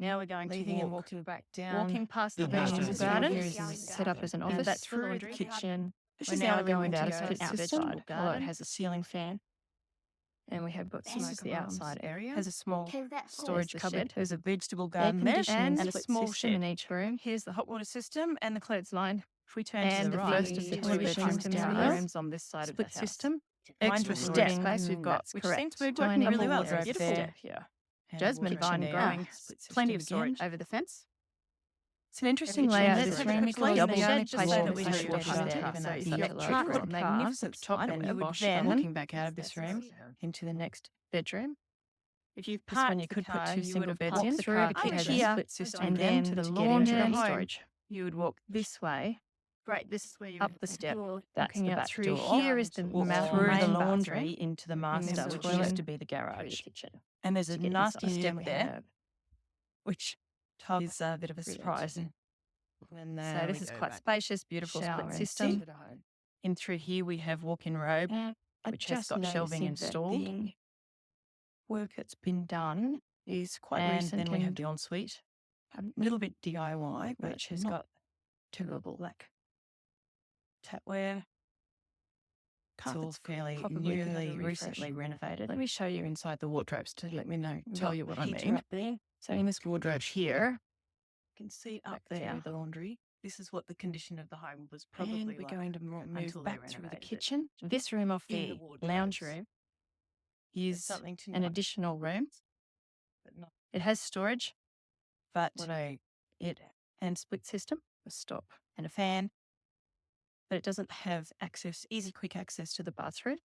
Now we're going leaving to and walk, walking back down. walking past the The vegetable gardens. garden. Here is set up as an office. that's the through laundry kitchen. This We're is now now going going down a to split our system, vegetable although it garden. has a ceiling fan. And we have got This is smoke the alarms. outside area. Has a small storage the cupboard. shed. There's a vegetable Air garden there conditioning and a split small system shed. in each room. Here's the hot water system and the clothesline. If we turn And to the the right, first of the where we televisions parked in the down rooms on this side of the split house. system. Extra Windowed step living, space we've got, that's which correct. seems to be working Dining really well. wardrobe Beautiful there. step here. And Jasmine wardrobe vine there. growing. Split system Plenty of again. storage over the fence. It's an interesting Kitchen. layout. Let's This have a room quick look. double The only shed place so that that we we should should wash wash there. there. So So if if you've you got got the truck truck or or magnificent top, car, and you would wash then that. walking back out of this room into the next bedroom. If you've This one parked you the could put car, two you single would have beds walked in the through. car It out has here, a split system and again then to the get laundry into and the home. storage. You would walk this way. Right, this is where you Up would the step. That's Looking the out back through door. here is the Walk main through the bathroom. laundry into the And master, there's a which toilet used to be the through the garage. kitchen. And there's a To get nasty inside. step Then we there, have which is a bit of a Brilliant. surprise. And So this is quite spacious, beautiful shower split and system. sink. In through here we have walk-in robe, And I which has just got shelving noticing that installed. the work that's been done is quite And recent then we have and the ensuite, a little bit DIY, but which has not got terrible. black tapware. It's all Carpets fairly probably could have a newly, refresh. recently renovated. Let me show you inside the wardrobes to let me know, We've tell got you what I heater mean. up there. So in this wardrobe here, you can see up Back there through the laundry. This is what the condition of the home was probably And like. we're going to move until they back through the renovated it. kitchen. This room off In the the wardrobes. lounge room Here's is something to an note, additional room. but not. It has storage But it and split system, a stop and a fan, but it doesn't have access, easy quick access to the bathroom.